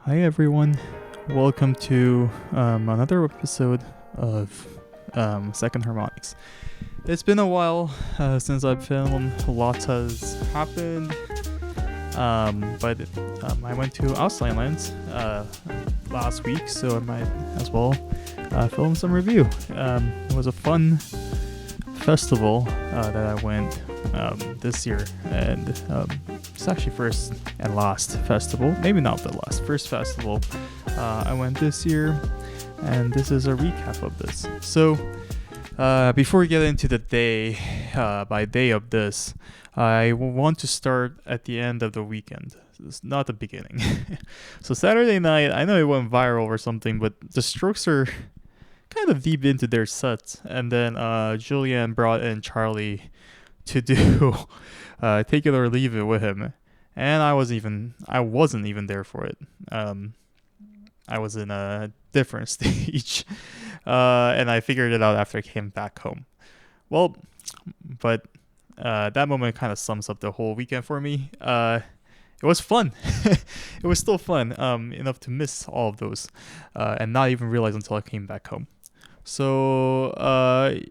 Hi everyone, welcome to another episode of Second Harmonics. It's been a while since I've filmed, lots has happened, but I went to Auslands last week, so I might as well film some review. It was a fun festival that I went this year, and it's actually first and last festival, maybe not the last, first festival I went this year, and this is a recap of this. So before we get into the day by day of this, I want to start at the end of the weekend. It's not the beginning. So Saturday night, I know it went viral or something, but the Strokes are kind of deep into their sets, and then Julian brought in Charlie to do Take It or Leave It with him, and I wasn't even there for it. I was in a different stage, and I figured it out after I came back home. Well, but that moment kind of sums up the whole weekend for me. It was fun. It was still fun, enough to miss all of those, and not even realize until I came back home. So,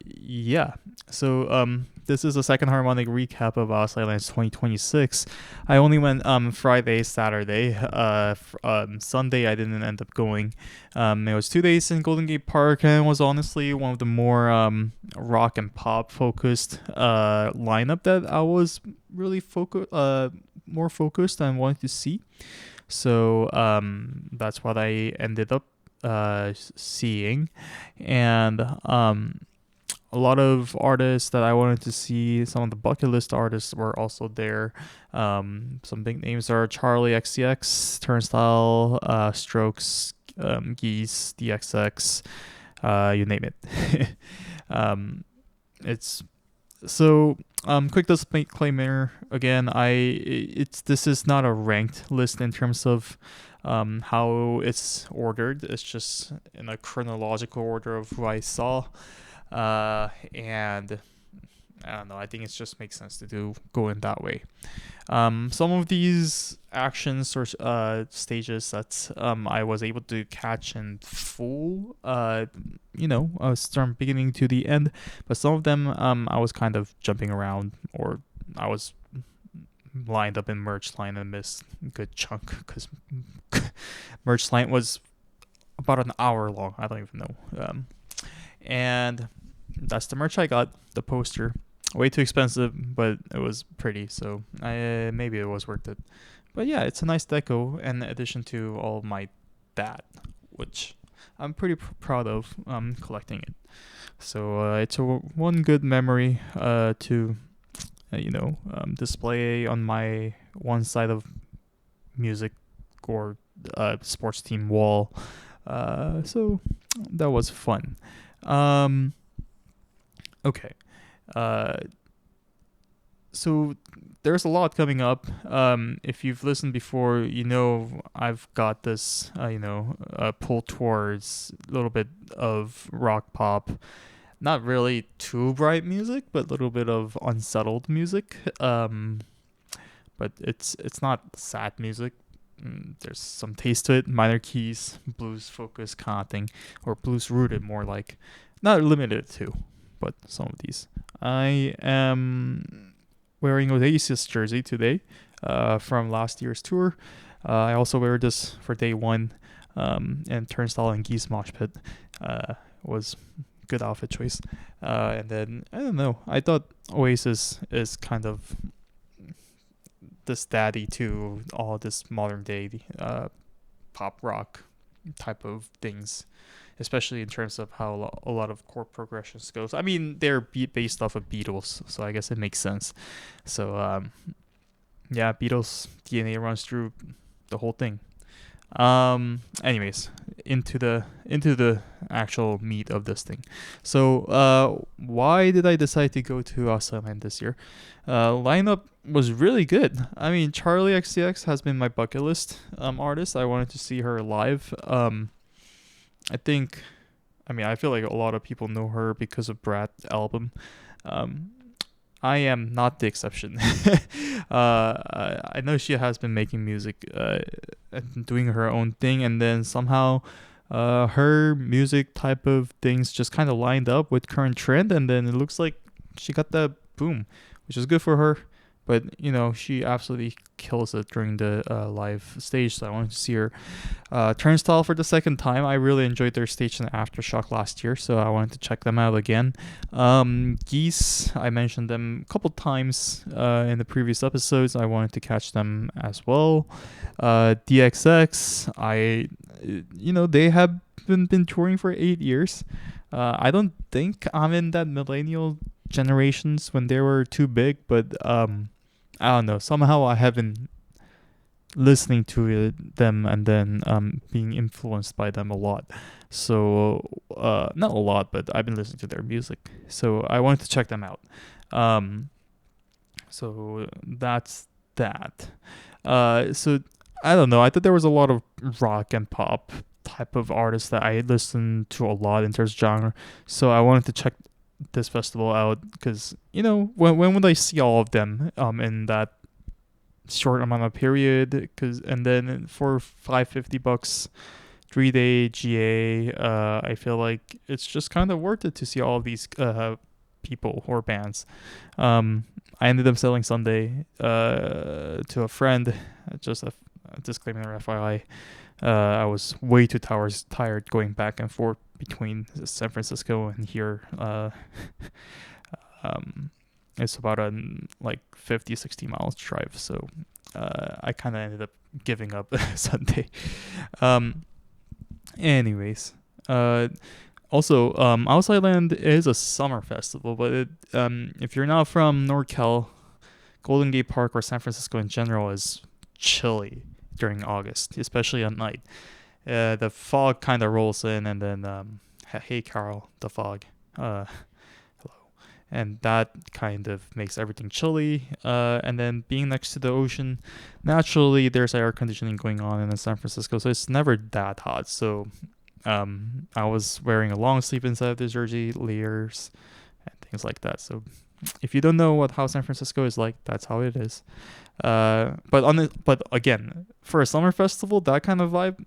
yeah. So, this is a second harmonic recap of Auslands 2026. I only went Friday, Saturday. Sunday I didn't end up going. It was 2 days in Golden Gate Park, and was honestly one of the more rock and pop focused lineup that I was really more focused and wanted to see. So that's what I ended up seeing, and a lot of artists that I wanted to see. Some of the bucket list artists were also there. Some big names are Charlie XCX, Turnstile, Strokes, Geese, DXX, you name it. It's so quick disclaimer again. This is not a ranked list in terms of how it's ordered. It's just in a chronological order of who I saw, and I don't know. I think it just makes sense to go in that way. Some of these actions or stages that I was able to catch in full, from beginning to the end, but some of them I was kind of jumping around, or I was lined up in merch line and missed a good chunk because merch line was about an hour long. I don't even know. And that's the merch I got. The poster, way too expensive, but it was pretty, so maybe it was worth it. But yeah, it's a nice deco in addition to all of my that, which I'm pretty proud of collecting it. So it's one good memory to display on my one side of music or sports team wall. So that was fun. Okay. So there's a lot coming up. If you've listened before, I've got this, pull towards a little bit of rock pop. Not really too bright music, but a little bit of unsettled music. But it's not sad music. There's some taste to it. Minor keys, blues focused kind of thing, or blues rooted more like. Not limited to, but some of these. I am wearing Oasis jersey today, from last year's tour. I also wear this for day one, and Turnstile and Geese Mosh Pit was good outfit choice. And then I don't know. I thought Oasis is kind of this daddy to all this modern day pop rock type of things, especially in terms of how a lot of chord progressions goes. I mean, they're based off of Beatles, so I guess it makes sense. So yeah, Beatles DNA runs through the whole thing. Anyways, into the actual meat of this thing. So why did I decide to go to Auslan this year? Lineup was really good. I mean, Charlie XCX has been my bucket list artist. I wanted to see her live. I feel like a lot of people know her because of Brad's album. I am not the exception. I know she has been making music, and doing her own thing, and then somehow her music type of things just kind of lined up with current trend, and then it looks like she got that boom, which is good for her. But she absolutely kills it during the live stage. So I wanted to see her turnstile for the second time. I really enjoyed their stage in Aftershock last year, so I wanted to check them out again. Geese, I mentioned them a couple times in the previous episodes. I wanted to catch them as well. DXX, they have been touring for 8 years. I don't think I'm in that millennial generations when they were too big, but I don't know. Somehow I have been listening to them and then being influenced by them a lot. So not a lot, but I've been listening to their music. So I wanted to check them out. So that's that. So I don't know. I thought there was a lot of rock and pop type of artists that I listen to a lot in terms of genre. So I wanted to check this festival out because when would I see all of them in that short amount of period? And then for $550 3-day GA, I feel like it's just kind of worth it to see all of these people or bands. I ended up selling Sunday to a friend. Just a disclaimer, FYI. I was way too tired going back and forth between San Francisco and here. It's about a 50-60 miles drive, so I kind of ended up giving up Sunday. Anyways, also, Outside Land is a summer festival, but if you're not from NorCal, Golden Gate Park or San Francisco in general is chilly during August, especially at night. The fog kind of rolls in, and then hey Carol, the fog, hello, and that kind of makes everything chilly. And then being next to the ocean, naturally there's air conditioning going on in San Francisco, so it's never that hot. So I was wearing a long sleeve inside of the jersey, layers, and things like that. So if you don't know how San Francisco is like, that's how it is. But again, for a summer festival, that kind of vibe,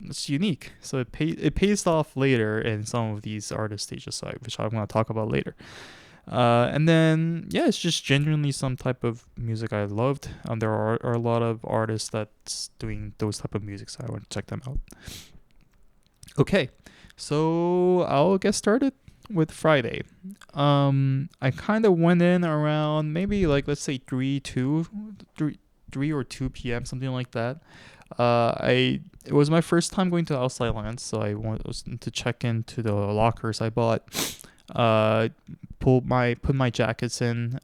it's unique. So it pays off later in some of these artist stages, which I'm going to talk about later. And then it's just genuinely some type of music I loved. There are a lot of artists that's doing those type of music, so I want to check them out. Okay, so I'll get started with Friday. I kind of went in around maybe let's say 3 or 2 p.m., something like that. It was my first time going to Outside Lands, so I wanted to check into the lockers I bought. Put my jackets in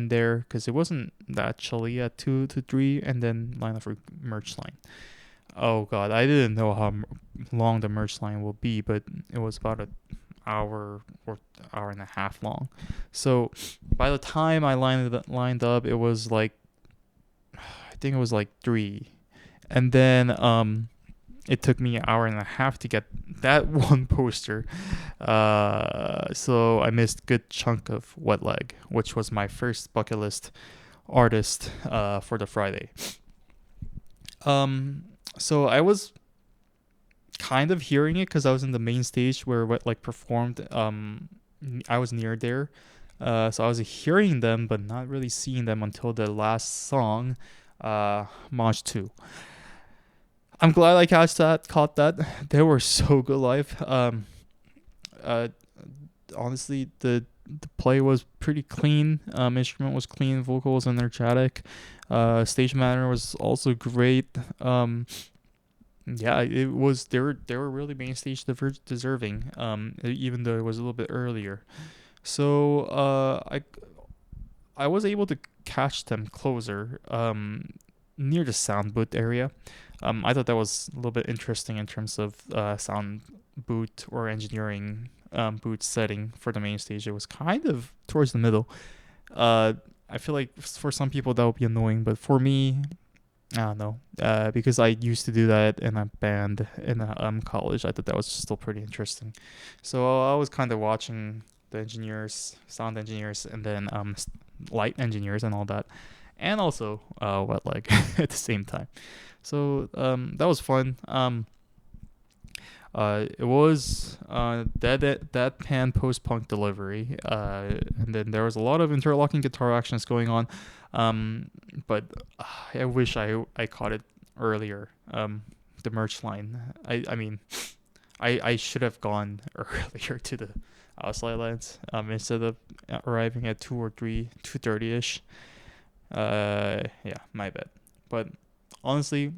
there because it wasn't that chilly at 2 to 3, and then line up for merch line. Oh god, I didn't know how long the merch line will be, but it was about an hour or hour and a half long. So by the time I lined up, it was I think it was 3, and then it took me an hour and a half to get that one poster. So I missed a good chunk of Wet Leg, which was my first bucket list artist for the Friday. So I was kind of hearing it because I was in the main stage where Wet Leg performed. I was near there. So I was hearing them, but not really seeing them until the last song, Maj 2. I'm glad I caught that. They were so good live. Honestly, the play was pretty clean. Instrument was clean. Vocal was energetic. Stage manner was also great. It was. They were really main stage deserving. Even though it was a little bit earlier. So I was able to catch them closer. Near the sound booth area. I thought that was a little bit interesting in terms of sound booth or engineering booth setting for the main stage. It was kind of towards the middle. I feel like for some people that would be annoying, but for me, I don't know. Because I used to do that in a band in college, I thought that was still pretty interesting. So I was kind of watching the sound engineers, and then light engineers and all that, and also wet leg at the same time. So that was fun. It was deadpan post-punk delivery, and then there was a lot of interlocking guitar actions going on, but I wish I caught it earlier. The merch line. I mean, I should have gone earlier to the outside lands instead of arriving at 2:30 ish. Yeah, my bad. But honestly,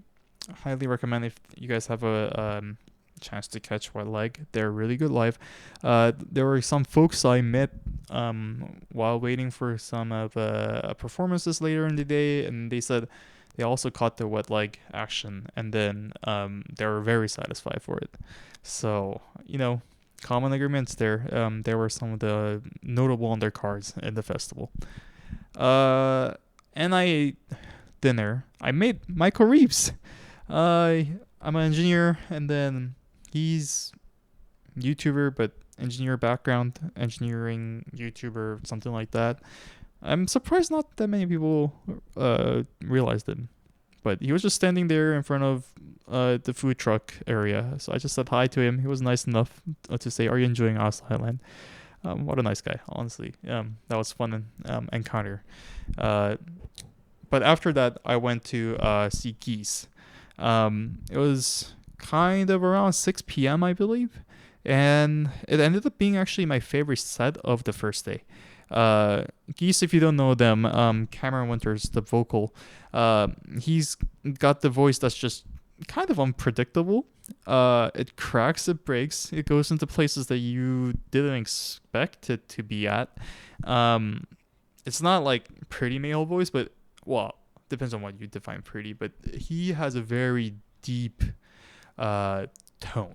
highly recommend if you guys have a chance to catch Wet Leg. They're really good live. There were some folks I met while waiting for some of performances later in the day, and they said they also caught the Wet Leg action, and then they were very satisfied for it. So, common agreements there. There were some of the notable undercards in the festival. And I ate dinner. I made Michael Reeves. I'm an engineer, and then he's YouTuber, but engineer background, engineering YouTuber, something like that. I'm surprised not that many people realized him, but he was just standing there in front of the food truck area. So I just said hi to him. He was nice enough to say, "Are you enjoying Oslo Highland?" What a nice guy, honestly. That was fun encounter. But after that, I went to see Geese. It was kind of around 6 p.m., I believe, and it ended up being actually my favorite set of the first day. Geese, if you don't know them, Cameron Winters, the vocal, he's got the voice that's just kind of unpredictable. It cracks, it breaks, it goes into places that you didn't expect it to be at. It's not like pretty male voice, but depends on what you define pretty, but he has a very deep tone.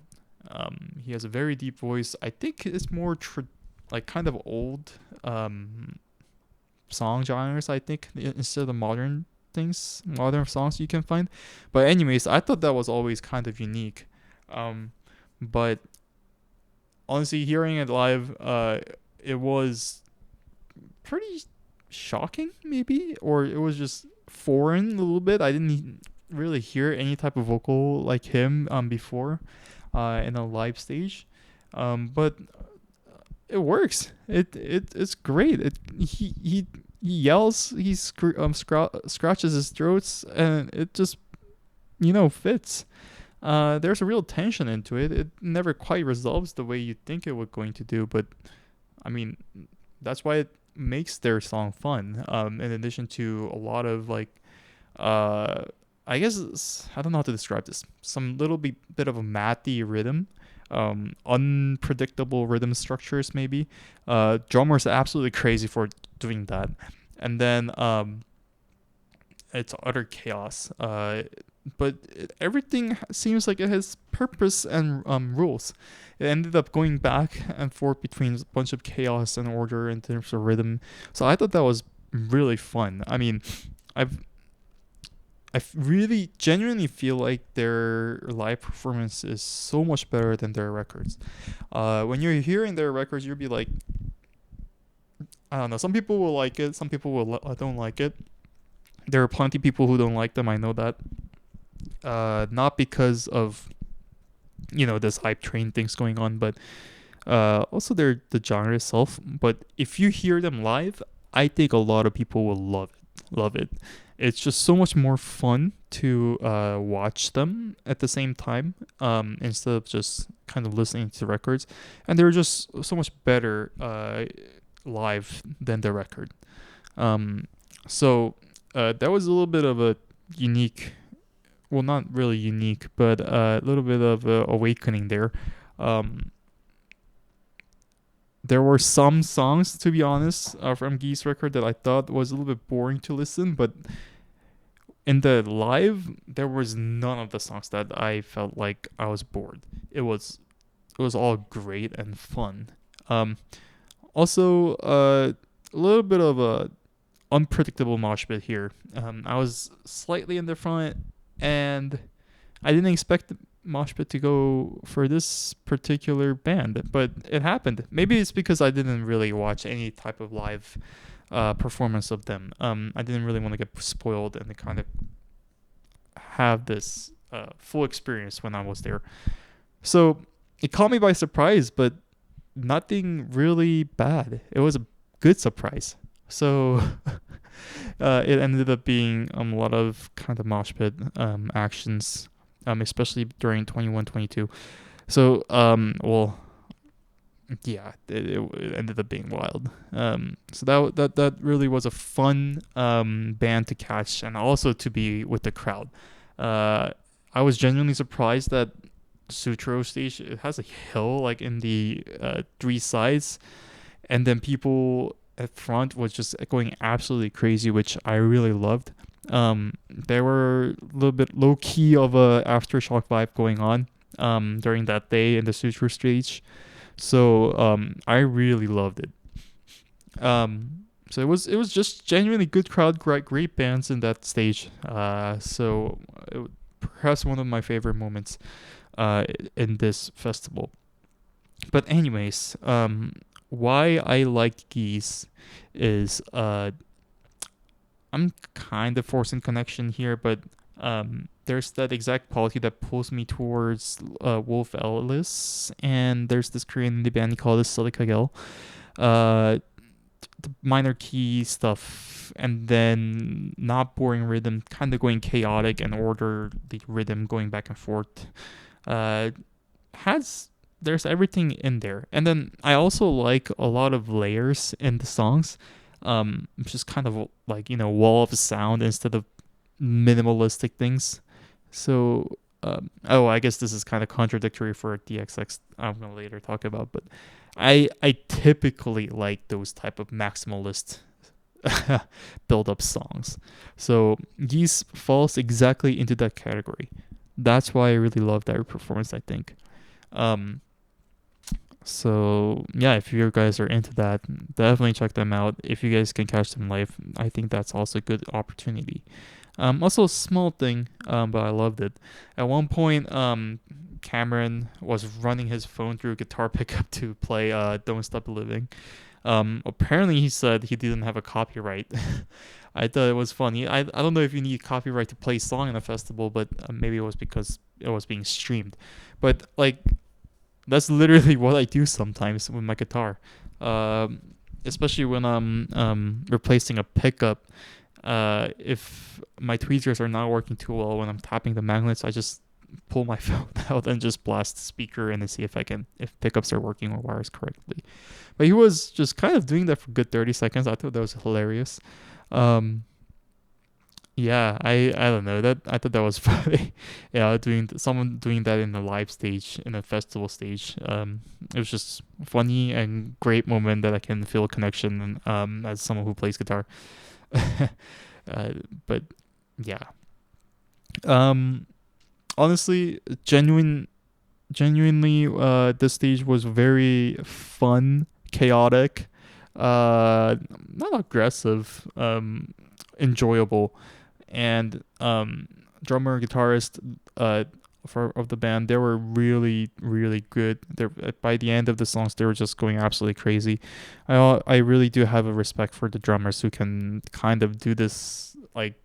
He has a very deep voice. I think it's more like kind of old song genres, I think, instead of the modern songs you can find. But anyways, I thought that was always kind of unique. But honestly, hearing it live, it was pretty shocking, maybe, or it was just foreign a little bit. I didn't really hear any type of vocal like him before in a live stage, but it works. It's great. He yells, he scratches his throats, and it just fits. There's a real tension into it. It never quite resolves the way you think it was going to do, but I mean, that's why it makes their song fun. In addition to a lot of I guess I don't know how to describe this. Some little bit of a mathy rhythm, unpredictable rhythm structures maybe. Drummers are absolutely crazy for doing that, and then it's utter chaos. But everything seems like it has purpose and rules. It ended up going back and forth between a bunch of chaos and order in terms of rhythm. So I thought that was really fun. I mean, I really genuinely feel like their live performance is so much better than their records. When you're hearing their records, you'll be like, I don't know. Some people will like it. Some people don't like it. There are plenty of people who don't like them. I know that. Not because of this hype train things going on, but also the genre itself. But if you hear them live, I think a lot of people will love it. It's just so much more fun to watch them at the same time, instead of just kind of listening to records, and they're just so much better live than the record. So that was a little bit of a unique, well, not really unique, but a little bit of awakening there. There were some songs, to be honest, from Geese record that I thought was a little bit boring to listen, but in the live, there was none of the songs that I felt like I was bored. It was all great and fun. Also, a little bit of a unpredictable mosh pit here. I was slightly in the front, and I didn't expect the mosh pit to go for this particular band, but it happened. Maybe it's because I didn't really watch any type of live performance of them. I didn't really want to get spoiled and kind of have this full experience when I was there. So it caught me by surprise, but nothing really bad. It was a good surprise. So it ended up being a lot of kind of mosh pit actions, especially during 21-22. So well, yeah, it ended up being wild. So that really was a fun band to catch, and also to be with the crowd. I was genuinely surprised that Sutro stage, it has a hill like in the three sides, and then people at front was just going absolutely crazy, which I really loved. There were a little bit low key of a aftershock vibe going on during that day in the Sutro stage, so I really loved it. So it was just genuinely good crowd, great bands in that stage. So perhaps one of my favorite moments in this festival. But anyways, why I liked Geese is I'm kind of forcing connection here, but there's that exact quality that pulls me towards Wolf Ellis, and there's this Korean indie band called Silica Gel. The minor key stuff, and then not boring rhythm, kind of going chaotic and orderly rhythm going back and forth. Has There's everything in there, and then I also like a lot of layers in the songs. Just kind of like wall of sound instead of minimalistic things. So I guess this is kind of contradictory for DXX. I'm gonna later talk about, but I typically like those type of maximalist build up songs. So Geese falls exactly into that category. That's why I really love that performance, I think. So yeah, if you guys are into that, definitely check them out. If you guys can catch them live, I think that's also a good opportunity. Also a small thing, but I loved it. At one point, Cameron was running his phone through a guitar pickup to play "Don't Stop Believing." Apparently he said he didn't have a copyright. I thought it was funny. I don't know if you need copyright to play a song in a festival, but maybe it was because it was being streamed. But like, that's literally what I do sometimes with my guitar, especially when I'm replacing a pickup. If my tweezers are not working too well when I'm tapping the magnets, I just pull my phone out and just blast the speaker and then see if pickups are working or wires correctly. But he was just kind of doing that for a good 30 seconds. I thought that was hilarious. Yeah, I don't know, that I thought that was funny. Yeah, someone doing that in a live stage, in a festival stage. It was just funny and great moment that I can feel a connection as someone who plays guitar. But yeah, honestly, genuinely, this stage was very fun, chaotic, not aggressive, enjoyable, and drummer and guitarist of the band, they were really really good. By the end of the songs, they were just going absolutely crazy. I really do have a respect for the drummers who can kind of do this like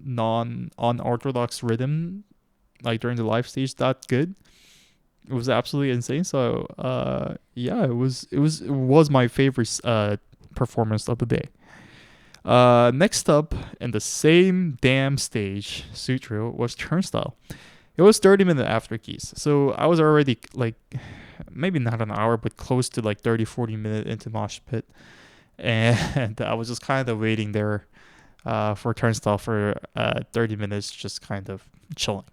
non unorthodox rhythm like during the live stage that good. It was absolutely insane. So yeah, it was my favorite performance of the day. Next up, in the same damn stage, Sutro, was Turnstile. It was 30 minutes after Geese, so I was already like, maybe not an hour, but close to like 30-40 minutes into Mosh Pit, and I was just kind of waiting there for Turnstile for 30 minutes, just kind of chilling.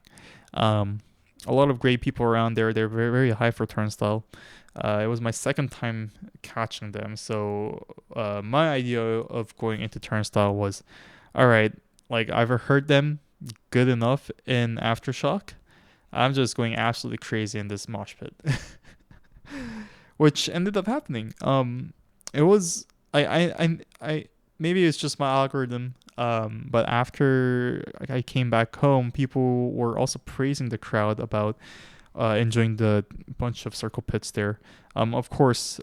A lot of great people around there. They're very, very high for Turnstile. It was my second time catching them, so my idea of going into Turnstile was, all right, like I've heard them good enough in Aftershock. I'm just going absolutely crazy in this mosh pit, which ended up happening. It was I maybe it's just my algorithm. But after I came back home, people were also praising the crowd about enjoying the bunch of circle pits there. Of course,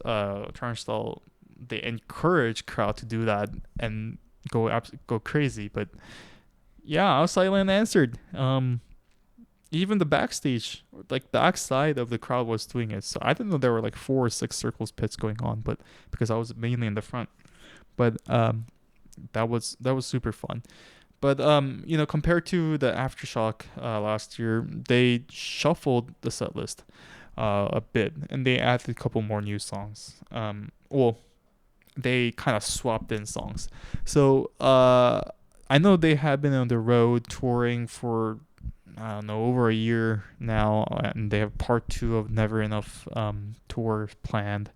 Turnstile they encourage crowd to do that and go crazy. But yeah, Outside Land answered. Even the backstage, like backside of the crowd, was doing it. So I didn't know there were like 4 or 6 circles pits going on, but because I was mainly in the front. But that was super fun. But compared to the Aftershock last year, they shuffled the set list a bit, and they added a couple more new songs. Well, they kind of swapped in songs. So I know they have been on the road touring for, I don't know, over a year now, and they have part 2 of Never Enough tour planned.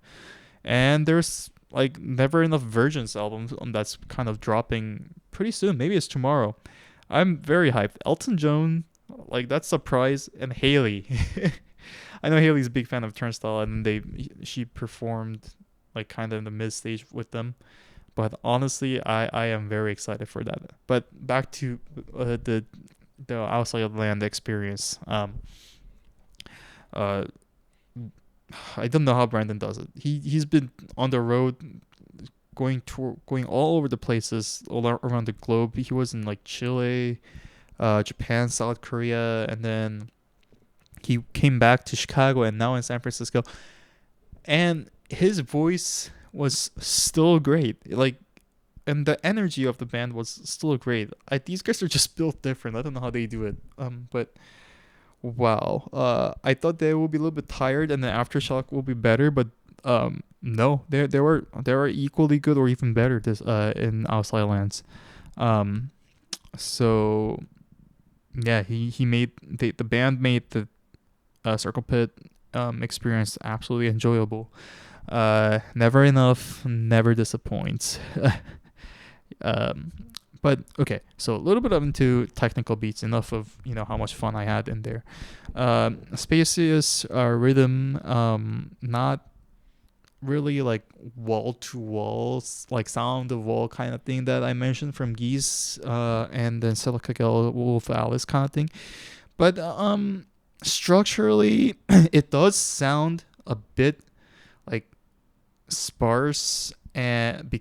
And there's like Never Enough Virgins album that's kind of dropping pretty soon. Maybe it's tomorrow. I'm very hyped. Elton John, like that's a surprise, and Haley. I know Haley's a big fan of Turnstile, and she performed like kind of in the mid stage with them. But honestly, I am very excited for that. But back to the Outside Land experience. Uh, I don't know how Brandon does it. He's been on the road, going all over the places all around the globe. He was in like Chile, Japan, South Korea, and then he came back to Chicago and now in San Francisco. And his voice was still great. Like, and the energy of the band was still great. These guys are just built different. I don't know how they do it. But wow. I thought they would be a little bit tired and the Aftershock will be better, but no, they were equally good or even better this in Outside Lands. So yeah, he made the band made the Circle Pit experience absolutely enjoyable. Never Enough never disappoints. But okay, so a little bit into technical beats. Enough of how much fun I had in there. Spacious rhythm, not really like wall to walls, like sound of wall kind of thing that I mentioned from Geese, and then Silica Wolf Alice kind of thing. But structurally, it does sound a bit like sparse, and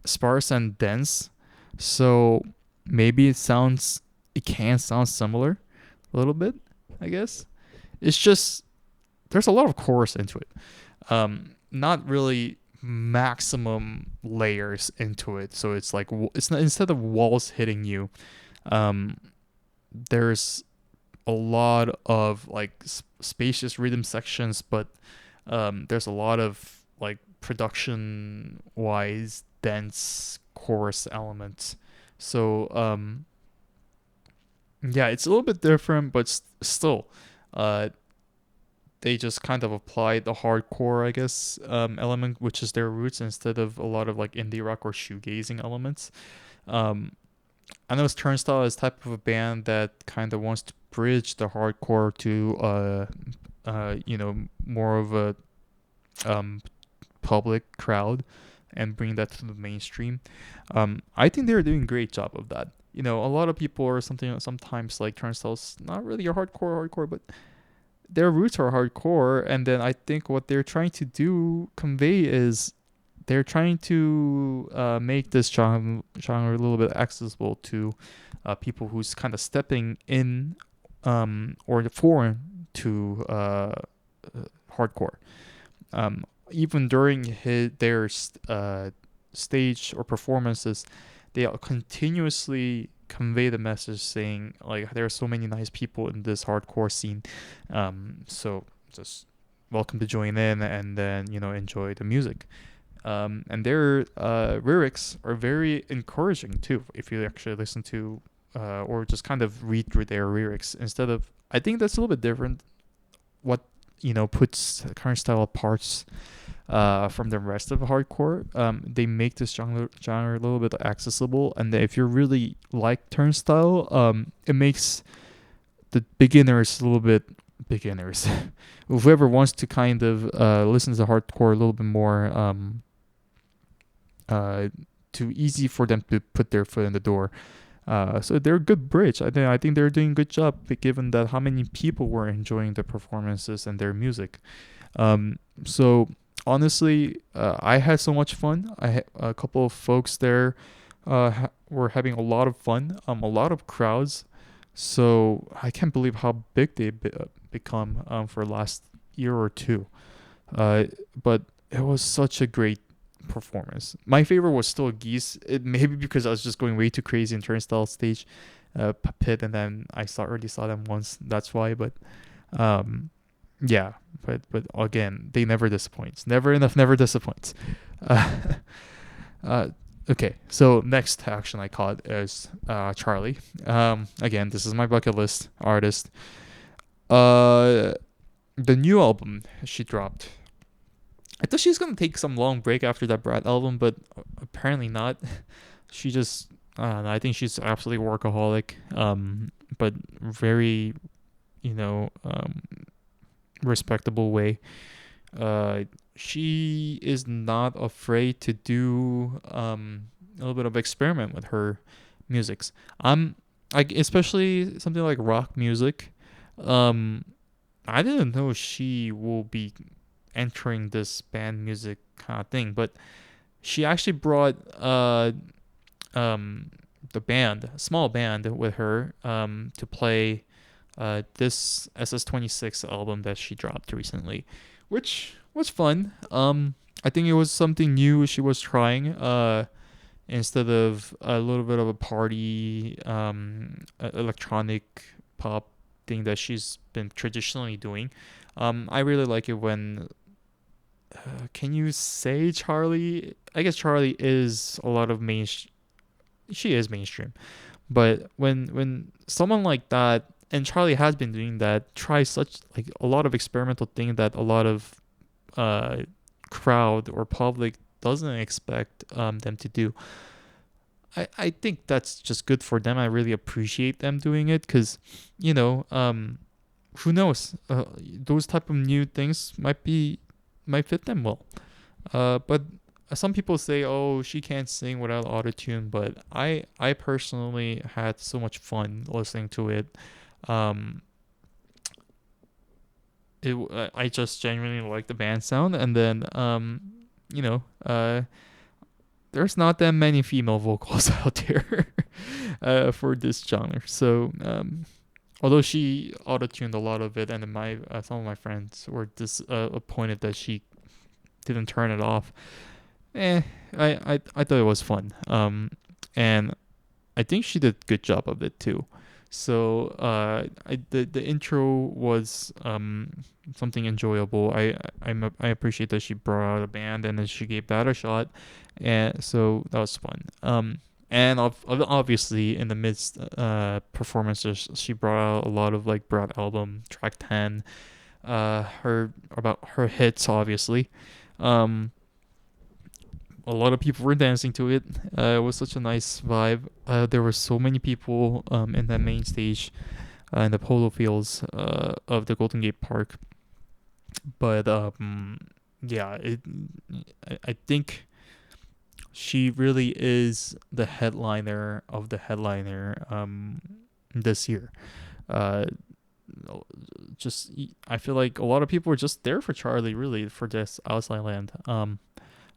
sparse and dense. So maybe it can sound similar a little bit, I guess. It's just there's a lot of chorus into it. Not really maximum layers into it. So it's like it's not, instead of walls hitting you, there's a lot of like spacious rhythm sections, but there's a lot of like production wise dense chorus elements. So yeah, it's a little bit different, but still they just kind of applied the hardcore, I guess, element, which is their roots, instead of a lot of like indie rock or shoegazing elements. I know Turnstile is type of a band that kind of wants to bridge the hardcore to more of a public crowd and bring that to the mainstream. I think they're doing a great job of that. A lot of people are sometimes like Turnstile's not really a hardcore, but their roots are hardcore, and then I think what they're trying to convey is they're trying to make this genre a little bit accessible to people who's kind of stepping in or foreign to hardcore. Even during their stage or performances, they continuously convey the message saying like there are so many nice people in this hardcore scene, so just welcome to join in and then enjoy the music. And their lyrics are very encouraging too if you actually listen to or just kind of read through their lyrics. Instead of, I think that's a little bit different what puts Turnstile apart from the rest of hardcore. They make this genre a little bit accessible, and if you really like Turnstile, it makes the beginners a little bit beginners. Whoever wants to kind of listen to hardcore a little bit more, too easy for them to put their foot in the door. So they're a good bridge. I think they're doing a good job, given that how many people were enjoying the performances and their music. So honestly, I had so much fun. I had a couple of folks there were having a lot of fun. A lot of crowds. So I can't believe how big they become for last year or two. Uh, but it was such a great performance. My favorite was still Geese. It maybe because I was just going way too crazy in Turnstile stage, pit, and then already saw them once. That's why. But um, yeah. But again, they never disappoints. Never enough. Never disappoints. Uh, uh, okay. So next action I caught is Charlie. Again, this is my bucket list artist. Uh, the new album she dropped. I thought she was gonna take some long break after that Brat album, but apparently not. She just, I don't know, I think she's absolutely workaholic. But very, you know, respectable way. Uh, she is not afraid to do a little bit of experiment with her musics. Like especially something like rock music. Um, I didn't know she will be entering this band music kind of thing, but she actually brought um the band, a small band with her to play this SS26 album that she dropped recently, which was fun. I think it was something new she was trying instead of a little bit of a party electronic pop thing that she's been traditionally doing. I really like it when can you say Charlie? I guess Charlie is a lot of she is mainstream. But when someone like that, and Charlie has been doing that, tries such like a lot of experimental thing that a lot of uh crowd or public doesn't expect them to do. I think that's just good for them. I really appreciate them doing it because, you know, who knows? Those type of new things might fit them well. But some people say, "Oh, she can't sing without autotune," but I personally had so much fun listening to it. Um, I just genuinely like the band sound, and then you know, there's not that many female vocals out there for this genre. So although she autotuned a lot of it, and then my some of my friends were disappointed that she didn't turn it off. I thought it was fun. And I think she did a good job of it too. So the intro was something enjoyable. I appreciate that she brought out a band and then she gave that a shot, and so that was fun. And obviously in the midst performances, she brought out a lot of like Brat album track 10, her about her hits obviously. Um, a lot of people were dancing to it. It was such a nice vibe. There were so many people in that main stage in the polo fields of the Golden Gate Park. But yeah, I think she really is the headliner of the headliner this year. Uh, just I feel like a lot of people were just there for Charlie, really, for this Outside Land.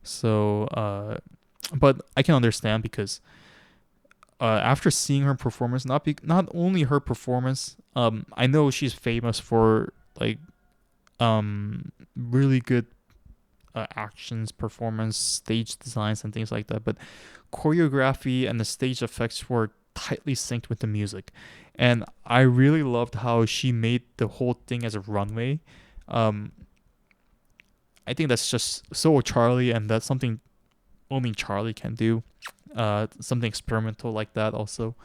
So, but I can understand because after seeing her performance, not only her performance, I know she's famous for like really good actions, performance, stage designs, and things like that. But choreography and the stage effects were tightly synced with the music, and I really loved how she made the whole thing as a runway. Um, I think that's just so Charlie, and that's something only Charlie can do. Something experimental like that also.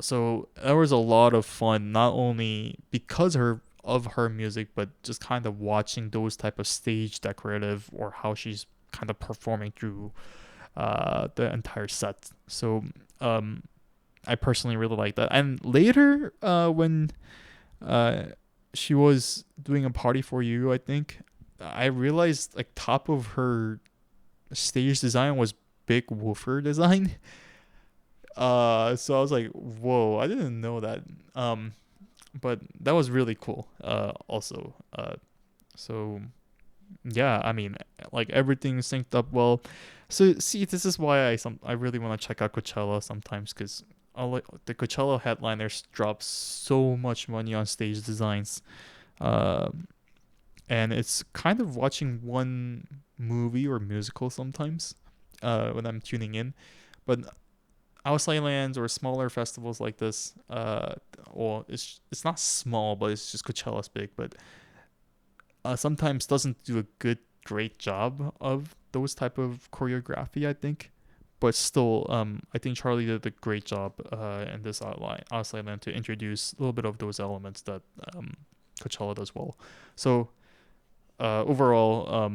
So there was a lot of fun, not only because of her music, but just kind of watching those type of stage decorative or how she's kind of performing through the entire set. So I personally really like that. And later, when uh, she was doing a party for you, I think I realized like top of her stage design was big woofer design. So I was like, whoa, I didn't know that. But that was really cool. Also, so yeah, I mean, like everything synced up well. So see, this is why I really want to check out Coachella sometimes because the Coachella headliners drop so much money on stage designs, um, and it's kind of watching one movie or musical sometimes when I'm tuning in. But outside lands or smaller festivals like this, well, it's not small, but it's just Coachella's big, but sometimes doesn't do a great job of those type of choreography, I think. But still, I think Charlie did a great job in this outside land to introduce a little bit of those elements that Coachella does well. So overall,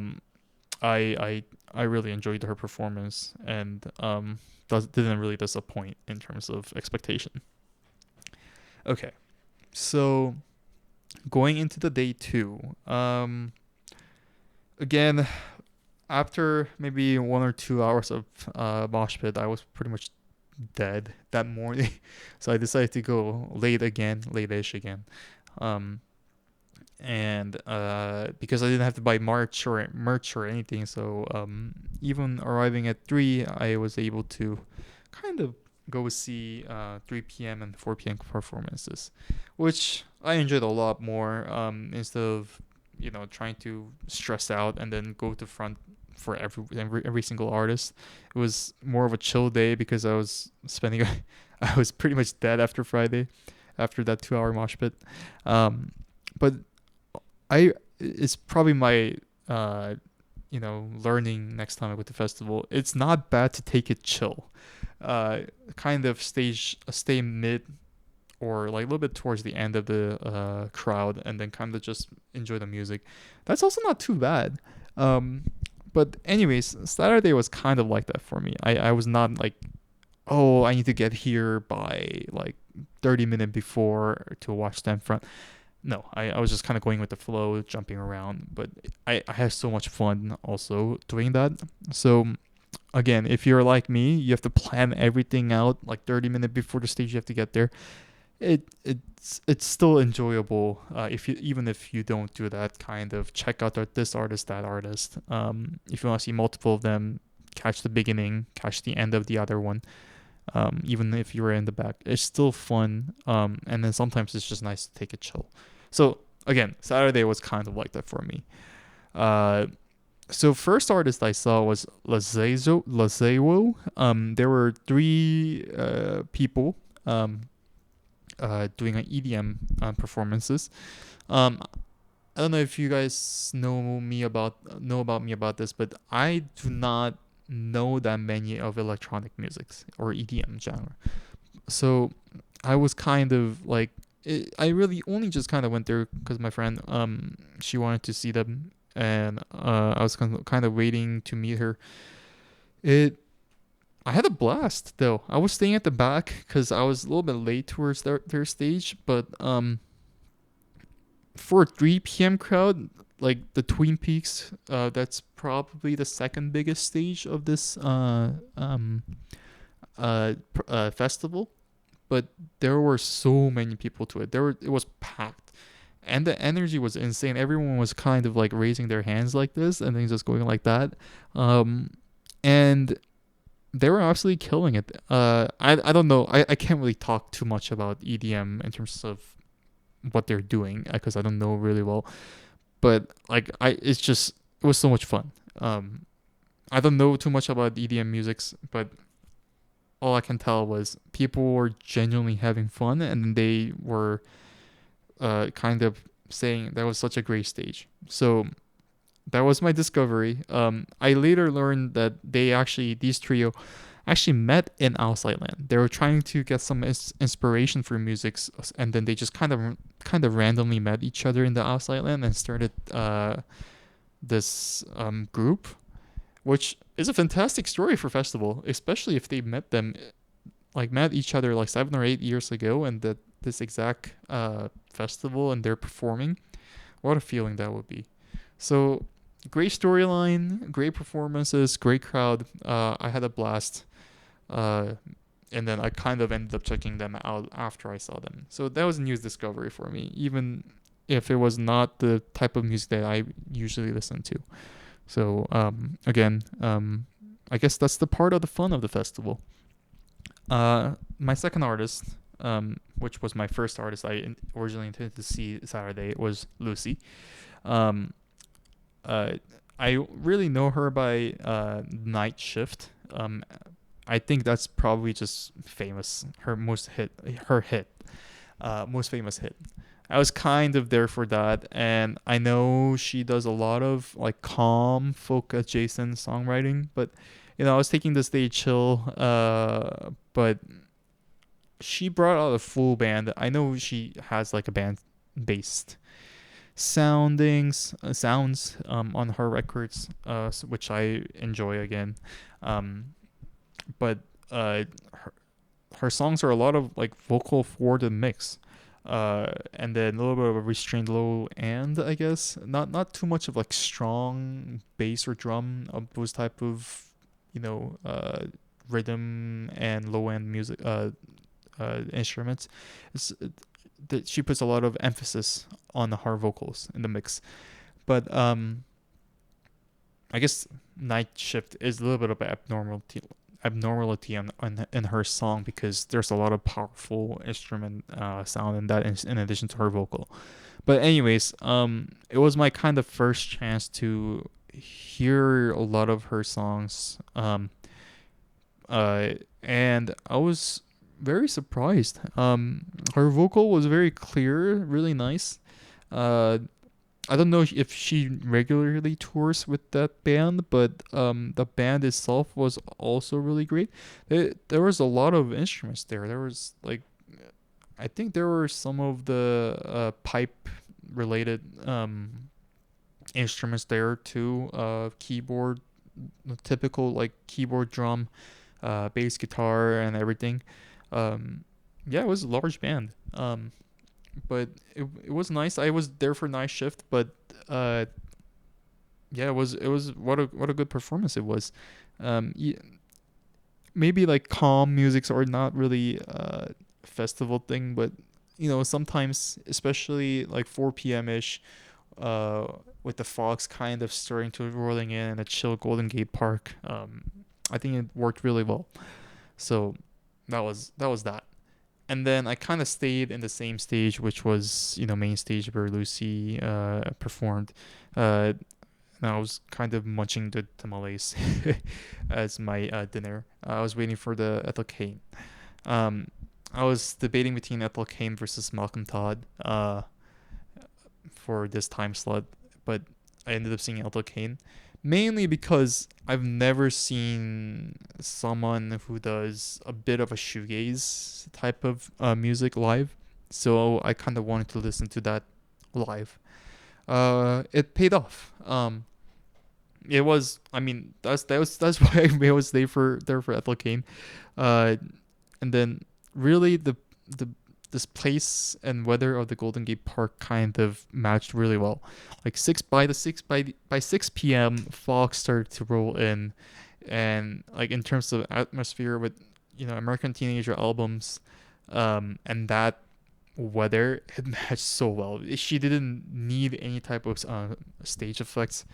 I really enjoyed her performance and didn't really disappoint in terms of expectation. Okay, so going into the day two, again, after maybe 1 or 2 hours of mosh pit, I was pretty much dead that morning, so I decided to go late-ish again. Um, and because I didn't have to buy merch or anything, so even arriving at 3, I was able to kind of go see 3 p.m. and 4 p.m. performances, which I enjoyed a lot more. Instead of trying to stress out and then go to front for every single artist, it was more of a chill day because I was spending I was pretty much dead after Friday, after that 2 hour mosh pit. But it's probably my learning next time I go to festival. It's not bad to take it chill, kind of stay mid or like a little bit towards the end of the crowd, and then kind of just enjoy the music. That's also not too bad. But anyways, Saturday was kind of like that for me. I was not like, oh, I need to get here by like 30 minutes before to watch them front. No, I was just kind of going with the flow, jumping around. But I had so much fun also doing that. So again, if you're like me, you have to plan everything out like 30 minutes before the stage. You have to get there. It's still enjoyable if you even if you don't do that kind of check out this artist, that artist. If you want to see multiple of them, catch the beginning, catch the end of the other one. Even if you were in the back, it's still fun. And then sometimes it's just nice to take a chill. So again, Saturday was kind of like that for me. Uh, so first artist I saw was Lazewo. There were 3 people doing an EDM performances. I don't know if you guys know about me about this, but I do not know that many of electronic musics or EDM genre. So I was kind of like, I really only just kind of went there because my friend, she wanted to see them, and I was kind of waiting to meet her. It I had a blast though. I was staying at the back because I was a little bit late towards their stage, but for a 3 p.m. crowd, like the Twin Peaks, that's probably the second biggest stage of this festival. But there were so many people to it. It was packed, and the energy was insane. Everyone was kind of like raising their hands like this, and then just going like that. And they were absolutely killing it. I don't know. I can't really talk too much about EDM in terms of what they're doing because I don't know really well. But like it was so much fun. I don't know too much about EDM musics, but all I can tell was people were genuinely having fun, and they were kind of saying that was such a great stage. So that was my discovery. I later learned that these trio actually met in Outside Land. They were trying to get some inspiration for music, and then they just kind of randomly met each other in the Outside Land and started this group, which is a fantastic story for festival, especially if they met each other like 7 or 8 years ago, and that this exact festival and they're performing. What a feeling that would be. So great storyline, great performances, great crowd. I had a blast. And then I kind of ended up checking them out after I saw them. So that was a news discovery for me. Even if it was not the type of music that I usually listen to. So again, I guess that's the part of the fun of the festival. My second artist, which was my first artist originally intended to see Saturday, was Lucy. Um, uh, I really know her by Night Shift. I think that's probably just famous. Her hit, most famous hit. I was kind of there for that, and I know she does a lot of like calm folk adjacent songwriting, but I was taking the stage chill. But she brought out a full band. I know she has like a band based sounds on her records, which I enjoy again. Um, but her, her songs are a lot of like vocal forward mix, and then a little bit of a restrained low end, I guess. Not too much of like strong bass or drum of those type of rhythm and low end music instruments. It's, that she puts a lot of emphasis on the hard vocals in the mix. But I guess Night Shift is a little bit of abnormality in her song, because there's a lot of powerful instrument sound in that, in addition to her vocal. But anyways, it was my kind of first chance to hear a lot of her songs, and I was very surprised. Her vocal was very clear, really nice. Uh, I don't know if she regularly tours with that band, but the band itself was also really great. There was a lot of instruments there. There was like, I think there were some of the pipe related instruments there too. Keyboard, typical like keyboard, drum, bass guitar, and everything. Yeah, it was a large band. But it was nice. I was there for Night Shift, but uh, yeah, it was what a good performance it was. Yeah, maybe like calm musics are not really festival thing, but sometimes, especially like 4 p.m. ish, uh, with the fogs kind of starting to rolling in and a chill Golden Gate Park. I think it worked really well. So that was that. And then I kind of stayed in the same stage, which was main stage where Lucy performed. And I was kind of munching the tamales as my dinner. I was waiting for the Ethel Cain. Um, I was debating between Ethel Cain versus Malcolm Todd for this time slot, but I ended up seeing Ethel Cain, mainly because I've never seen someone who does a bit of a shoegaze type of music live. So I kind of wanted to listen to that live. It paid off. It was. I mean, that's why I was there for Ethel Cain. Uh, and then really the this place and weather of the Golden Gate Park kind of matched really well. Like by 6 p.m. fog started to roll in, and like in terms of atmosphere with American Teenager albums, and that weather, it matched so well. She didn't need any type of stage effects.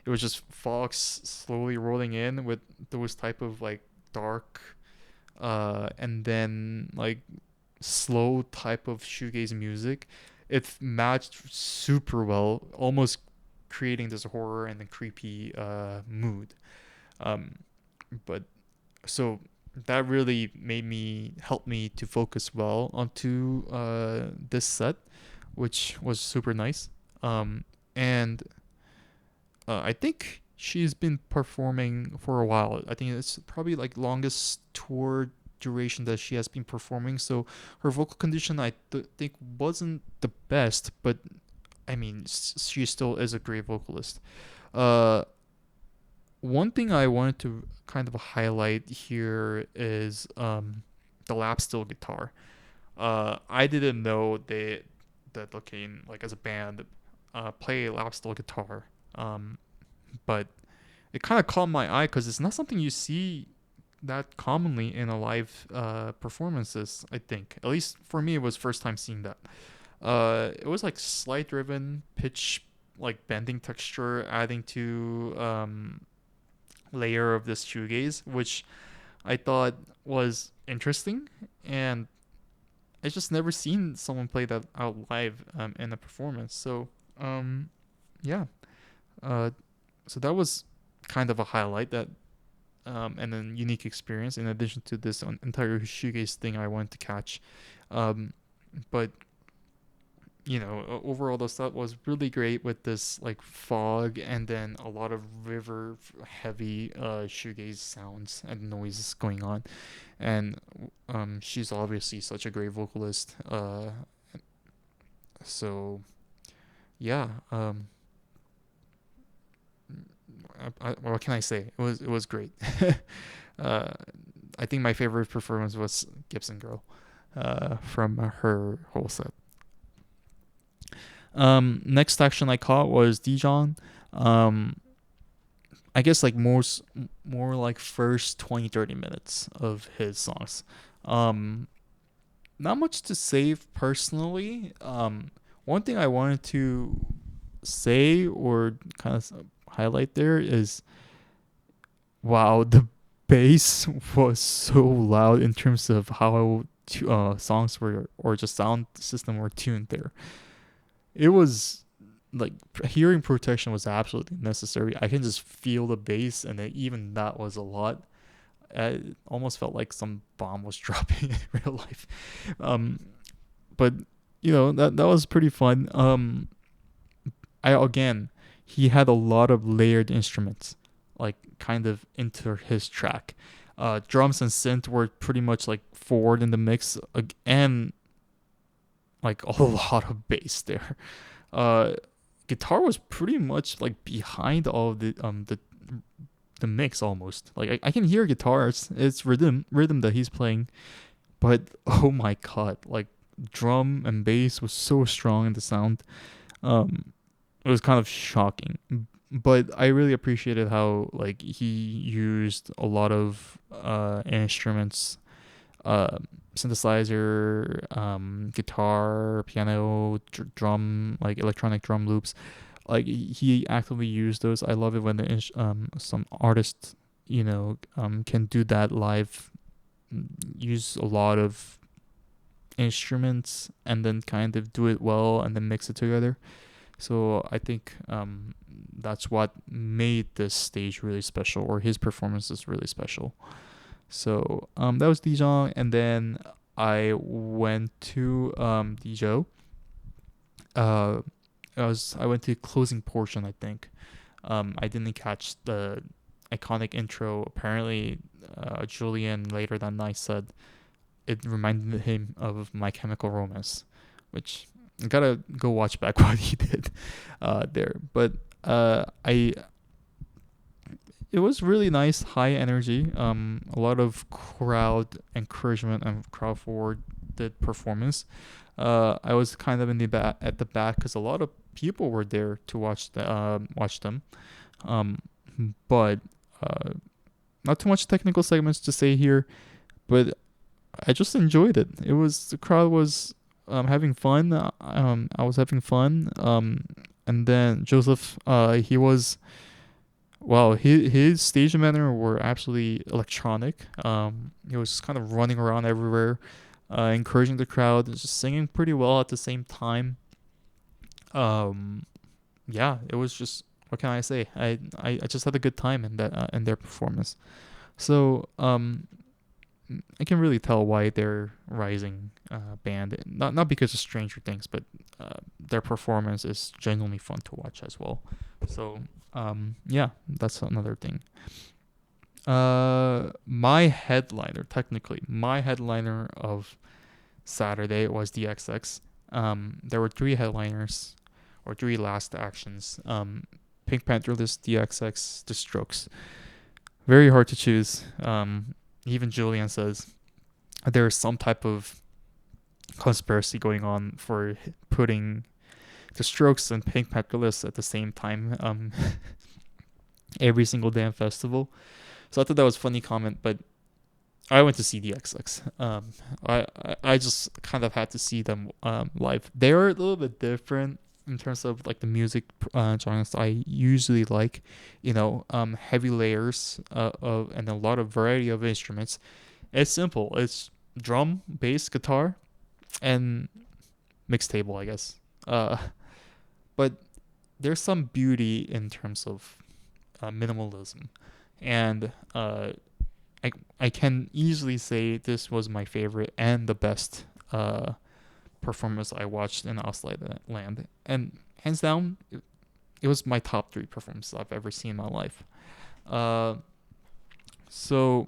It was just fog slowly rolling in with those type of like dark, and then like slow type of shoegaze music. It matched super well, almost creating this horror and the creepy mood. Um, but so that really help me to focus well onto this set, which was super nice. And I think she's been performing for a while. I think it's probably like longest tour duration that she has been performing. So her vocal condition, I think, wasn't the best, but I mean, she still is a great vocalist. Uh, One thing I wanted to kind of highlight here is the lap steel guitar. I didn't know that looking like as a band play lap steel guitar. But it kind of caught my eye because it's not something you see that commonly in a live performances. I think, at least for me, it was first time seeing that. It was like slide driven pitch, like bending texture, adding to layer of this shoegaze, which I thought was interesting, and I just never seen someone play that out live in a performance. So um, yeah, uh, so that was kind of a highlight that and a unique experience in addition to this entire shoegaze thing I wanted to catch. Um, but overall the stuff was really great with this like fog and then a lot of river heavy shoegaze sounds and noises going on, and she's obviously such a great vocalist. So yeah, what can I say? It was great. uh, I think my favorite performance was Gibson Girl, from her whole set. Next action I caught was Dijon. Um, I guess like more like first 20 30 minutes of his songs. Um, Not much to say personally. One thing I wanted to say or kind of highlight there is, wow, the bass was so loud in terms of how songs were or just sound system were tuned there. It was like hearing protection was absolutely necessary. I can just feel the bass, and then even that was a lot. It almost felt like some bomb was dropping in real life. Um, but that was pretty fun. I again, he had a lot of layered instruments, like kind of into his track. Drums and synth were pretty much like forward in the mix, and like a lot of bass there. Uh, Guitar was pretty much like behind all of the mix almost. Like I can hear guitars, it's rhythm that he's playing, but oh my god, like drum and bass was so strong in the sound. Um, it was kind of shocking, but I really appreciated how like he used a lot of instruments, uh, synthesizer, guitar, piano, drum, like electronic drum loops. Like he actively used those. I love it when some artists can do that live, use a lot of instruments and then kind of do it well and then mix it together. So I think that's what made this stage really special, or his performances really special. So that was Dijon, and then I went to Dijon. Uh, I went to closing portion, I think. I didn't catch the iconic intro. Apparently, Julian later that night said it reminded him of My Chemical Romance, which I gotta go watch back what he did there. But I it was really nice, high energy. A lot of crowd encouragement and crowd forwarded performance. I was kind of in the back at the back because a lot of people were there to watch them. Um, but not too much technical segments to say here, but I just enjoyed it. The crowd was having fun. I was having fun. And then Joseph, he was, wow, his stage manner were absolutely electronic. He was kind of running around everywhere, encouraging the crowd, and just singing pretty well at the same time. Um, yeah, it was just, what can I say? I just had a good time in their performance. So I can really tell why they're rising band. Not because of Stranger Things, but their performance is genuinely fun to watch as well. So yeah, that's another thing. My headliner of Saturday was the XX. There were three headliners, or three last actions. Pink Pantherless, DXX, The Strokes. Very hard to choose. Even Julian says there is some type of conspiracy going on for putting The Strokes and Pink Pantherless at the same time every single damn festival. So I thought that was a funny comment, but I went to see DXX. I just kind of had to see them live. They're a little bit different in terms of like the music genres I usually like. Heavy layers of and a lot of variety of instruments. It's simple. It's drum, bass, guitar, and mixed table, I guess. But there's some beauty in terms of minimalism, and I can easily say this was my favorite and the best performance I watched in Outside Land, and hands down, it was my top 3 performances I've ever seen in my life. Uh, so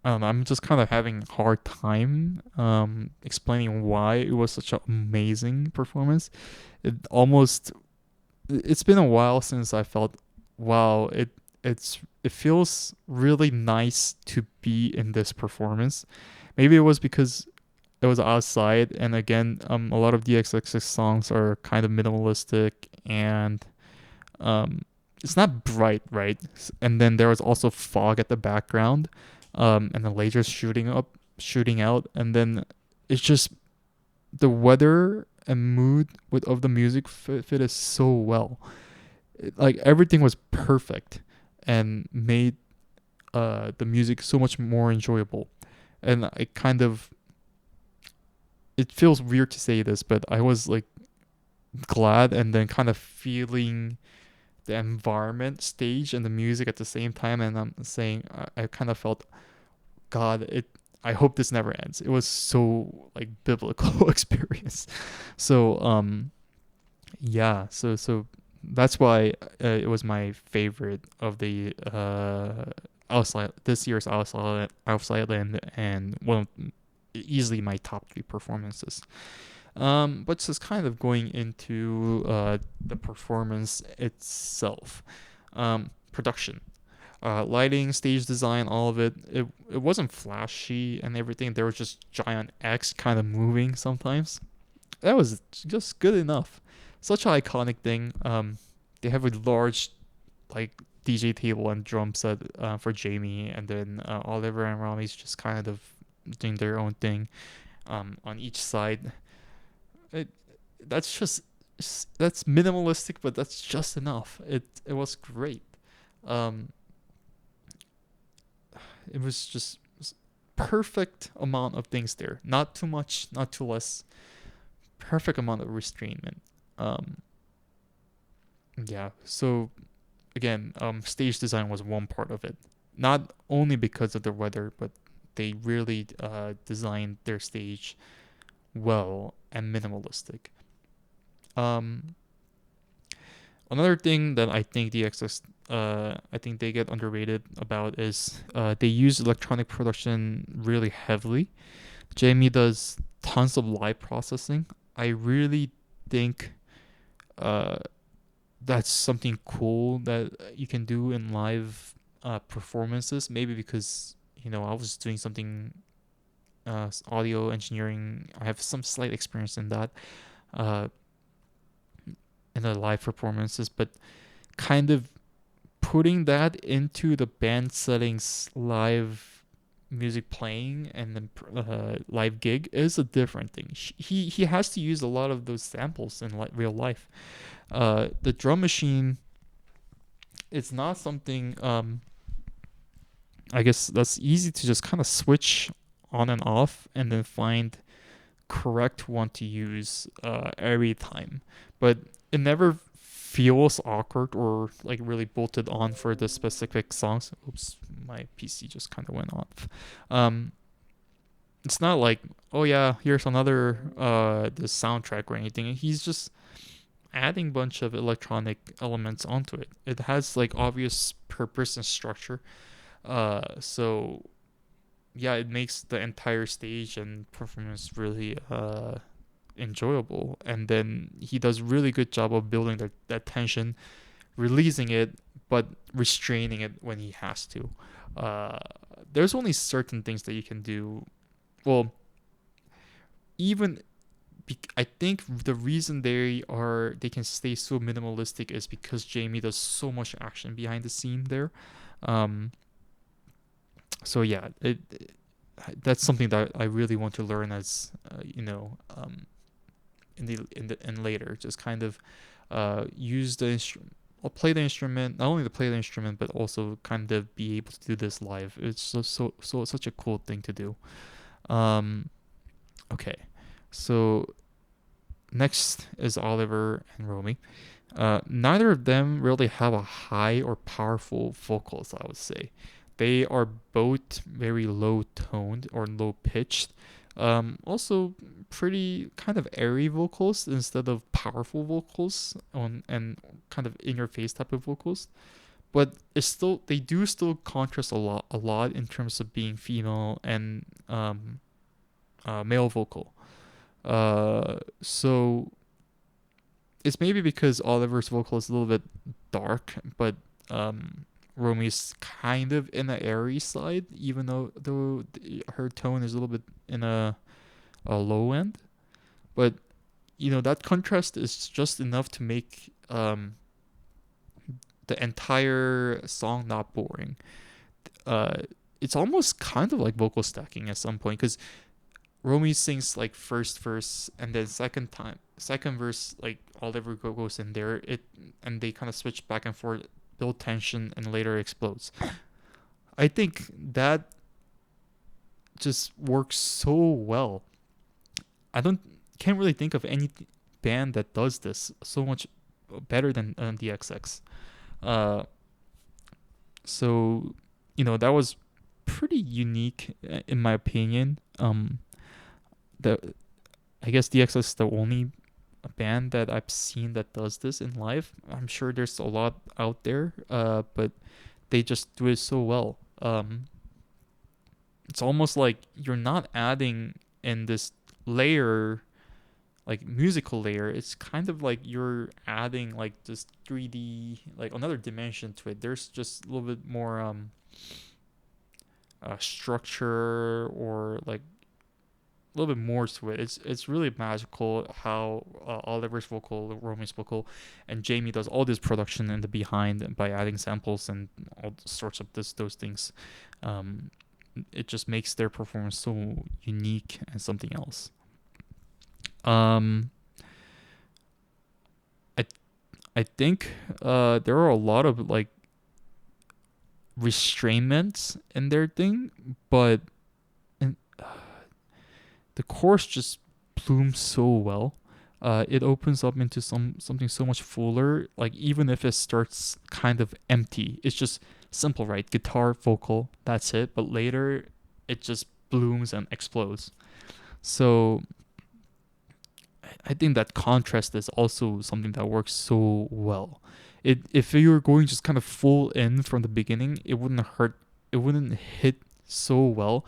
I don't know. I'm just kind of having a hard time explaining why it was such an amazing performance. It's been a while since I felt, wow, it feels really nice to be in this performance. Maybe it was because it was outside, and again, a lot of DXX's songs are kind of minimalistic, and um, it's not bright, right? And then there was also fog at the background, and the lasers shooting out, and then it's just the weather and mood of the music fit us so well. Like everything was perfect and made the music so much more enjoyable. And it feels weird to say this, but I was like glad and then kind of feeling the environment stage and the music at the same time. And I'm saying I kind of felt, God, I hope this never ends. It was so like biblical experience. So yeah, so that's why it was my favorite of the outside this year's outside land, and one of easily my top 3 performances. But just kind of going into the performance itself, production, lighting, stage design, all of it. It wasn't flashy and everything. There was just giant X kind of moving sometimes. That was just good enough. Such an iconic thing. They have a large like DJ table and drum set for Jamie, and then Oliver and Rami's just kind of doing their own thing on each side. It that's minimalistic, but that's just enough. It was great. Um, it was just perfect amount of things there. Not too much, not too less. Perfect amount of restrainment. Um, yeah. So again, stage design was one part of it. Not only because of the weather, but they really designed their stage well and minimalistic. Um, Another thing that I think I think they get underrated about is they use electronic production really heavily. Jamie does tons of live processing. I really think uh, that's something cool that you can do in live performances. Maybe because I was doing something audio engineering. I have some slight experience in that. Uh, in the live performances, but kind of putting that into the band settings, live music playing and then live gig is a different thing. He has to use a lot of those samples in real life. The drum machine, it's not something I guess that's easy to just kind of switch on and off and then find correct one to use every time, but it never feels awkward or like really bolted on for the specific songs. Oops, my PC just kind of went off. It's not like, oh yeah, here's another the soundtrack or anything. He's just adding a bunch of electronic elements onto it. It has like obvious purpose and structure. So yeah, it makes the entire stage and performance really enjoyable. And then he does really good job of building that tension, releasing it, but restraining it when he has to. Uh, there's only certain things that you can do. Well, even I think the reason they can stay so minimalistic is because Jamie does so much action behind the scene there. Um, So yeah, that's something that I really want to learn as in later, just kind of use the instrument. I'll play the instrument, not only to play the instrument, but also kind of be able to do this live. It's such a cool thing to do. Um, okay, so next is Oliver and Romy. Neither of them really have a high or powerful vocals, I would say. They are both very low toned or low pitched. Also, pretty kind of airy vocals instead of powerful vocals and kind of in your face type of vocals. But it's still, they do still contrast a lot in terms of being female and male vocal. So it's maybe because Oliver's vocal is a little bit dark, but Romy's kind of in the airy side, even though her tone is a little bit in a low end. But that contrast is just enough to make the entire song not boring. Uh, it's almost kind of like vocal stacking at some point because Romy sings like first verse and then second verse like Oliver goes in there and they kind of switch back and forth, build tension and later explodes. I think that just works so well. I don't can't really think of any band that does this so much better than the XX. Uh, so that was pretty unique in my opinion. The I guess DX is the only band that I've seen that does this in live. I'm sure there's a lot out there, but they just do it so well. It's almost like you're not adding in this layer, like musical layer. It's kind of like you're adding like this 3D, like another dimension to it. There's just a little bit more structure or like a little bit more to it. It's really magical how Oliver's vocal, Romy's vocal, and Jamie does all this production in the behind by adding samples and all sorts of those things. It just makes their performance so unique and something else. Um, I I think there are a lot of like restraints in their thing, but in, the chorus just blooms so well. It opens up into something so much fuller. Like even if it starts kind of empty, it's just simple, right? Guitar, vocal, that's it. But later, it just blooms and explodes. So I think that contrast is also something that works so well. If you were going just kind of full in from the beginning, it wouldn't hurt. It wouldn't hit so well.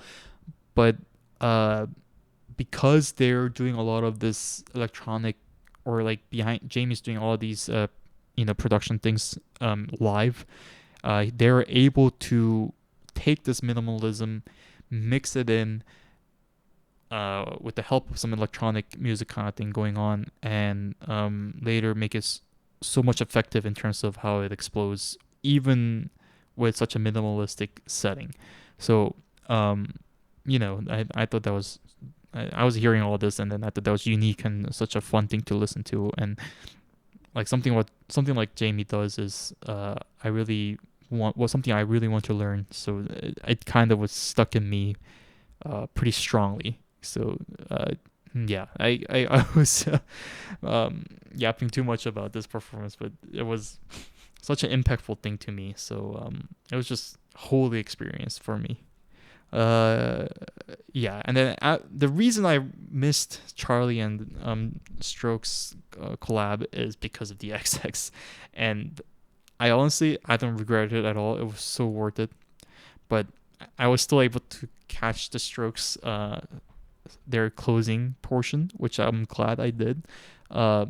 But because they're doing a lot of this electronic or like behind Jamie's doing all of these production things live, they're able to take this minimalism, mix it in with the help of some electronic music kind of thing going on, and later make it so much effective in terms of how it explodes, even with such a minimalistic setting. So, I thought that was. I was hearing all this, and then I thought that was unique and such a fun thing to listen to, and like something like Jamie does is I really something I really want to learn. So it kind of was stuck in me pretty strongly. So yeah, I was yapping too much about this performance, but it was such an impactful thing to me. So it was just wholly experience for me. Uh, yeah, and then the reason I missed Charlie and Strokes collab is because of the XX, and I don't regret it at all. It was so worth it, but I was still able to catch the Strokes their closing portion, which I'm glad I did. Uh,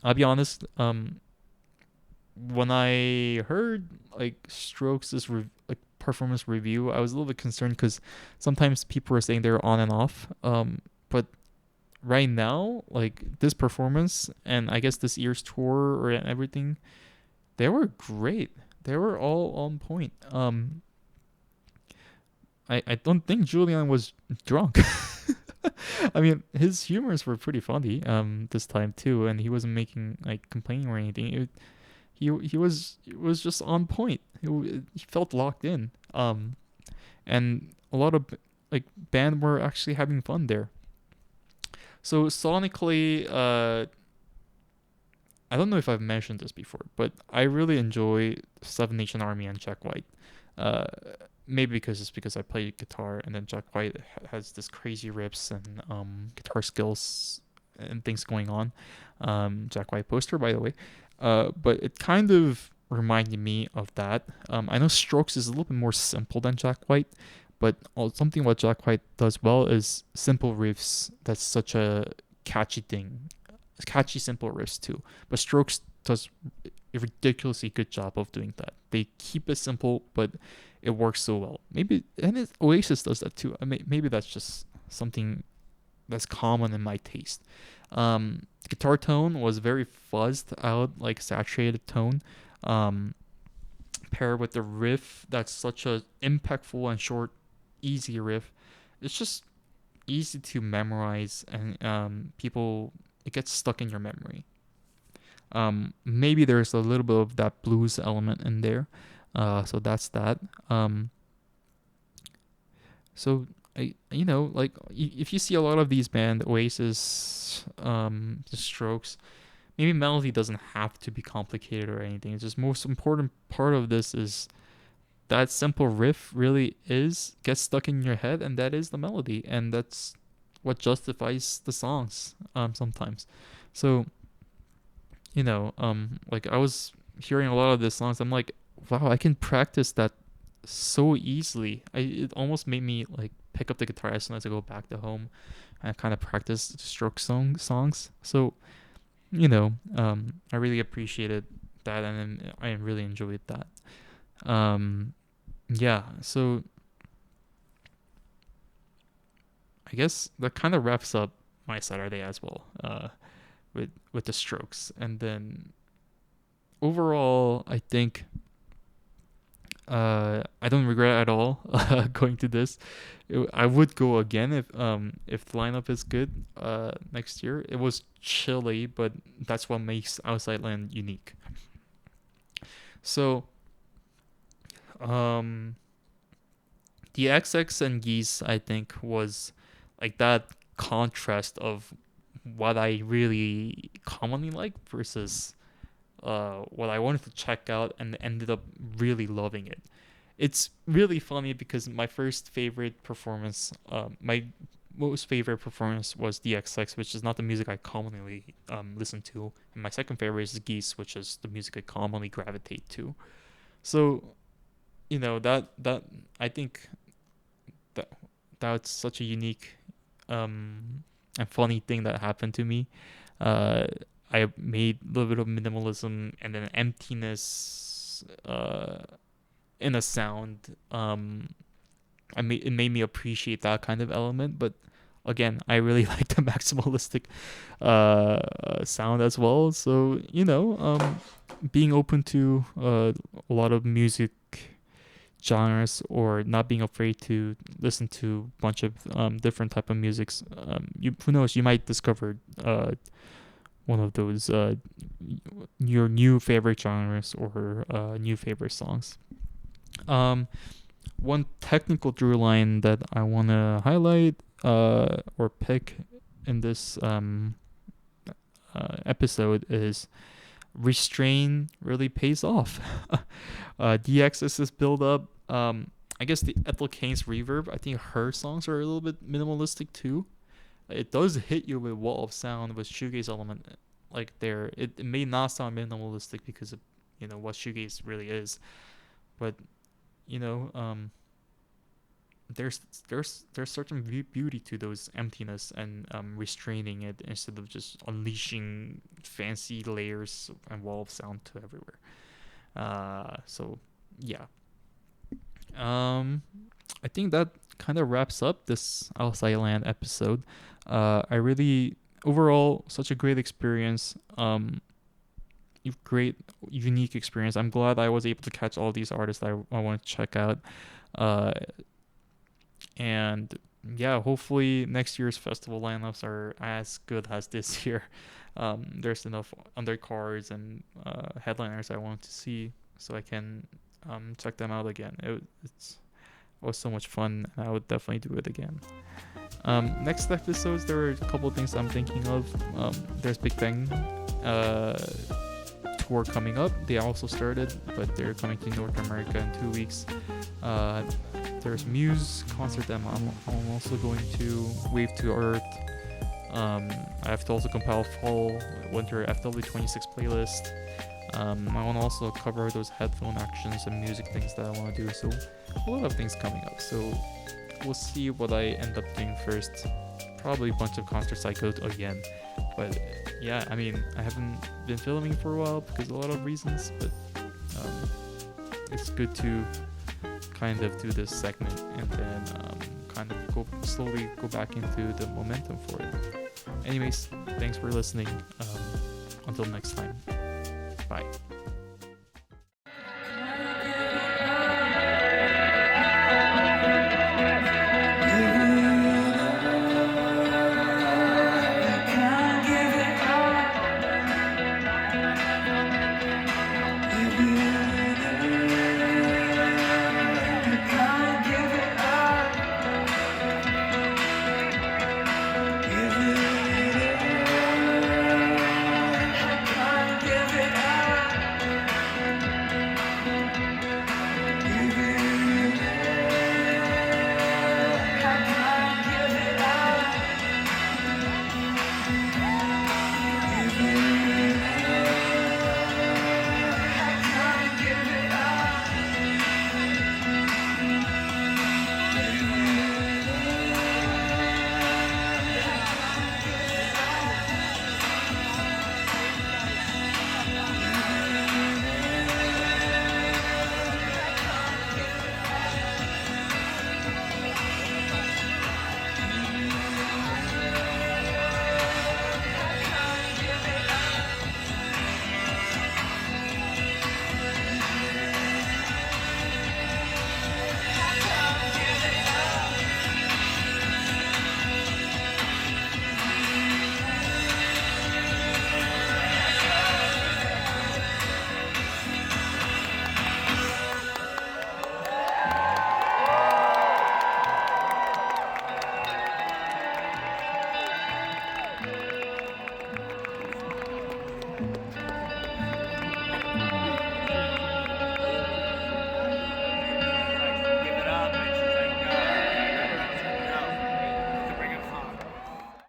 I'll be honest. When I heard like Strokes' like performance review, I was a little bit concerned because sometimes people were saying they're on and off. But right now, like this performance and I guess this year's tour or everything, they were great. They were all on point. I don't think Julian was drunk. I mean, his humors were pretty funny this time too, and he wasn't making like complaining or anything. He was just on point. He felt locked in. And a lot of like band were actually having fun there. So sonically, I don't know if I've mentioned this before, but I really enjoy Seven Nation Army and Jack White. Uh, Maybe because it's because I play guitar, and then Jack White has this crazy riffs and guitar skills and things going on. Jack White poster, by the way. But it kind of reminded me of that. I know Strokes is a little bit more simple than Jack White, but something what Jack White does well is simple riffs. That's such a catchy thing. Catchy, simple riffs too. But Strokes does a ridiculously good job of doing that. They keep it simple, but it works so well. Maybe and Oasis does that too. Maybe that's just something that's common in my taste. Guitar tone was very fuzzed out, like saturated tone. Um, Paired with the riff, that's such a impactful and short, easy riff. It's just easy to memorize, and people it gets stuck in your memory. Maybe there's a little bit of that blues element in there, so that's that. So like if you see a lot of these band Oasis, the Strokes, maybe melody doesn't have to be complicated or anything. It's just most important part of this is that simple riff really is gets stuck in your head, and that is the melody, and that's what justifies the songs sometimes. So like I was hearing a lot of these songs, I'm like, wow, I can practice that so easily. It almost made me like pick up the guitar as soon as I go back to home and kind of practice stroke songs. So I really appreciated that, and I really enjoyed that. Yeah, so I guess that kind of wraps up my Saturday as well. With the Strokes, and then overall, I think I don't regret at all going to this. I would go again if the lineup is good next year. It was chilly, but that's what makes Outside Land unique. So the XX and Geese, I think, was like that contrast of what I really commonly like versus what I wanted to check out and ended up really loving it. It's really funny because my most favorite performance was DXX, which is not the music I commonly listen to, and my second favorite is Geese, which is the music I commonly gravitate to. So, that I think that that's such a unique and funny thing that happened to me. Uh, I made a little bit of minimalism and then emptiness in a sound. It made me appreciate that kind of element, but again, I really like the maximalistic sound as well. So being open to a lot of music genres, or not being afraid to listen to a bunch of different type of musics. Who knows, you might discover one of those your new favorite genres or new favorite songs. One technical through line that I want to highlight or pick in this episode is restrain really pays off. DXS's build up. I guess the Ethel Kane's reverb. I think her songs are a little bit minimalistic too. It does hit you with wall of sound with shoegaze element like there. It may not sound minimalistic because of what shoegaze really is, but there's certain beauty to those emptiness and restraining it instead of just unleashing fancy layers and wall of sound to everywhere. So yeah. I think that kind of wraps up this Outside Land episode. I really overall such a great experience. Great unique experience. I'm glad I was able to catch all these artists that I want to check out. And yeah, hopefully next year's festival lineups are as good as this year. There's enough undercards and headliners I want to see, so I can check them out again. It was so much fun, and I would definitely do it again. Next episodes, there are a couple of things I'm thinking of. There's Big Bang tour coming up. They also started, but they're coming to North America in 2 weeks. There's Muse concert that I'm also going to. Wave to Earth. I have to also compile fall winter FW26 playlist. I want to also cover those headphone actions and music things that I want to do. So a lot of things coming up. So we'll see what I end up doing first. Probably a bunch of concerts I go to again. But yeah, I mean, I haven't been filming for a while because of a lot of reasons. But it's good to kind of do this segment and then kind of slowly go back into the momentum for it. Anyways, thanks for listening. Until next time. Bye.